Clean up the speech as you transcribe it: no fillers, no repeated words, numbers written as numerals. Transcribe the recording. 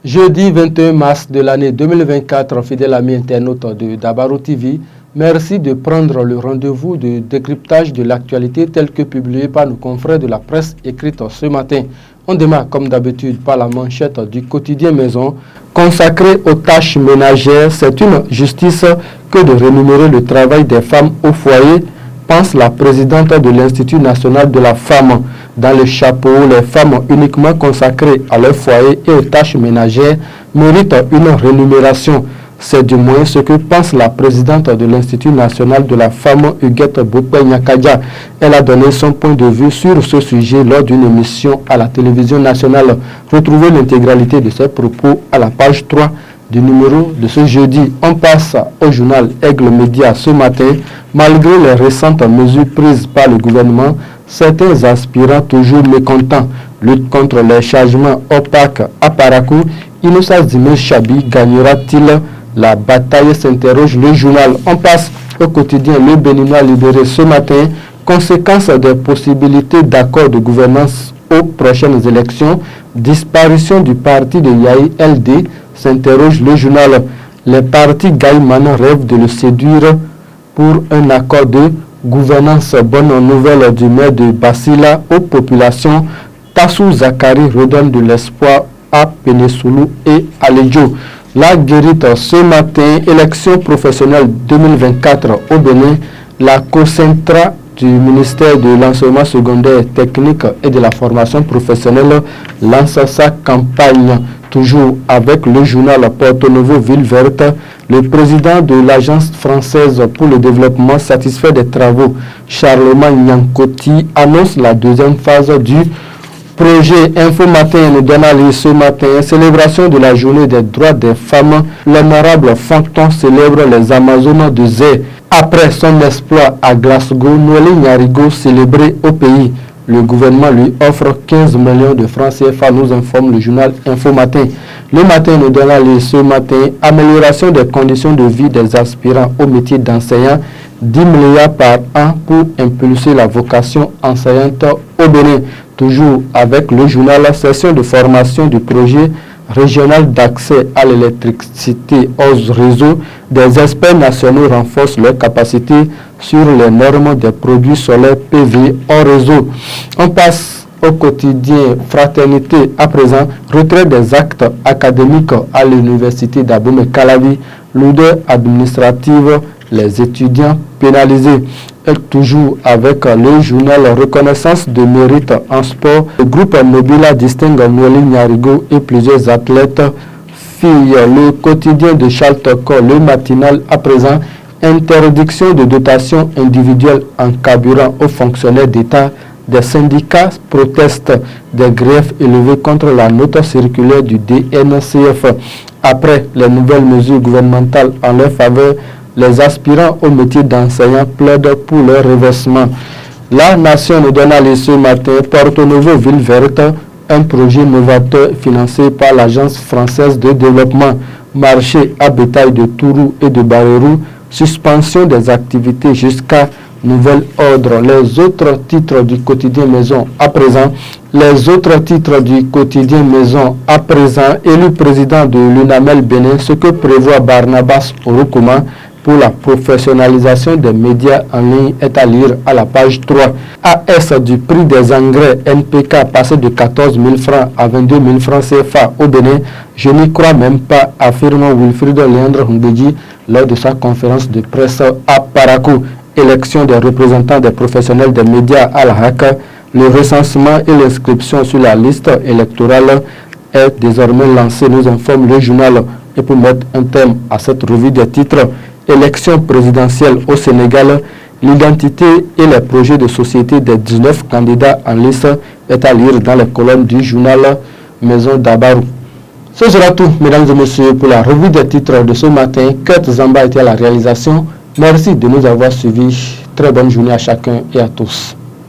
Jeudi 21 mars de l'année 2024, fidèles amis internautes de Dabarou TV, merci de prendre le rendez-vous de décryptage de l'actualité tel que publié par nos confrères de la presse écrite ce matin. On démarre comme d'habitude par la manchette du quotidien Maison consacrée aux tâches ménagères. C'est une justice que de rémunérer le travail des femmes au foyer, pense la présidente de l'Institut national de la femme. Dans le chapeau, les femmes uniquement consacrées à leur foyer et aux tâches ménagères méritent une rémunération. C'est du moins ce que pense la présidente de l'Institut national de la femme, Huguette Bokpe-Nyakadja. Elle a donné son point de vue sur ce sujet lors d'une émission à la télévision nationale. Retrouvez l'intégralité de ses propos à la page 3 du numéro de ce jeudi. On passe au journal Aigle Média ce matin. Malgré les récentes mesures prises par le gouvernement, certains aspirants toujours mécontents. Lutte contre les chargements opaques à Parakou. Inoussa Zimé Chabi gagnera-t-il la bataille, s'interroge le journal. On passe au quotidien Le Béninois libéré ce matin. Conséquences des possibilités d'accord de gouvernance aux prochaines élections. Disparition du parti de Yahi LD, s'interroge le journal. Les partis Gaïman rêvent de le séduire pour un accord de gouvernance. Bonne nouvelle du maire de Basila aux populations. Tassou Zakari redonne de l'espoir à Penesoulou et à Ledjo. La guérite ce matin, élection professionnelle 2024 au Bénin. La Concentra du ministère de l'enseignement secondaire technique et de la formation professionnelle lance sa campagne. Toujours avec le journal Porto Novo Ville Verte, le président de l'Agence française pour le développement satisfait des travaux, Charlemagne Nyankoti, annonce la deuxième phase du projet. Info Matin nous donne à lire ce matin, célébration de la journée des droits des femmes. L'honorable Fanton célèbre les Amazones de Zé. Après son exploit à Glasgow, Noélie Nyarigo célébré au pays. Le gouvernement lui offre 15 millions de francs CFA, nous informe le journal Info Matin. Le matin nous donne à lire ce matin, amélioration des conditions de vie des aspirants au métier d'enseignant, 10 milliards par an pour impulser la vocation enseignante au Bénin. Toujours avec le journal, la session de formation du projet régional d'accès à l'électricité aux réseaux. Des experts nationaux renforcent leurs capacités sur les normes des produits solaires PV en réseau. On passe au quotidien Fraternité à présent. Retrait des actes académiques à l'université d'Abomey-Calavi. Lourdeur administrative, les étudiants pénalisés. Et toujours avec le journal Reconnaissance de mérite en sport, le groupe Nobila distingue Noélie Nyarigo et plusieurs athlètes filles. Le quotidien de Charles Toko, le matinal à présent, interdiction de dotation individuelle en carburant aux fonctionnaires d'État. Des syndicats protestent des griefs élevés contre la note circulaire du DNCF. Après les nouvelles mesures gouvernementales en leur faveur, les aspirants au métier d'enseignant plaident pour leur reversement. La Nation nous donne à lire ce matin, Porto Novo Ville Verte, un projet novateur financé par l'Agence française de développement. Marché à bétail de Tourou et de Barérou, suspension des activités jusqu'à nouvel ordre. Les autres titres du quotidien Maison à présent. Les autres titres du quotidien Maison à présent. Élu président de l'UNAMEL Bénin, ce que prévoit Barnabas Orokuma pour la professionnalisation des médias en ligne est à lire à la page 3. AS du prix des engrais NPK passé de 14 000 francs à 22 000 francs CFA au Bénin. Je n'y crois même pas, affirme Wilfried Leandre Humbedji lors de sa conférence de presse à Parakou. Élection des représentants des professionnels des médias à la HAC. Le recensement et l'inscription sur la liste électorale est désormais lancé, nous informe le journal. Et pour mettre un terme à cette revue des titres, élection présidentielle au Sénégal, l'identité et les projets de société des 19 candidats en liste est à lire dans les colonnes du journal Maison Dabarou. Ce sera tout, mesdames et messieurs, pour la revue des titres de ce matin. Kurt Zamba était à la réalisation. Merci de nous avoir suivis. Très bonne journée à chacun et à tous.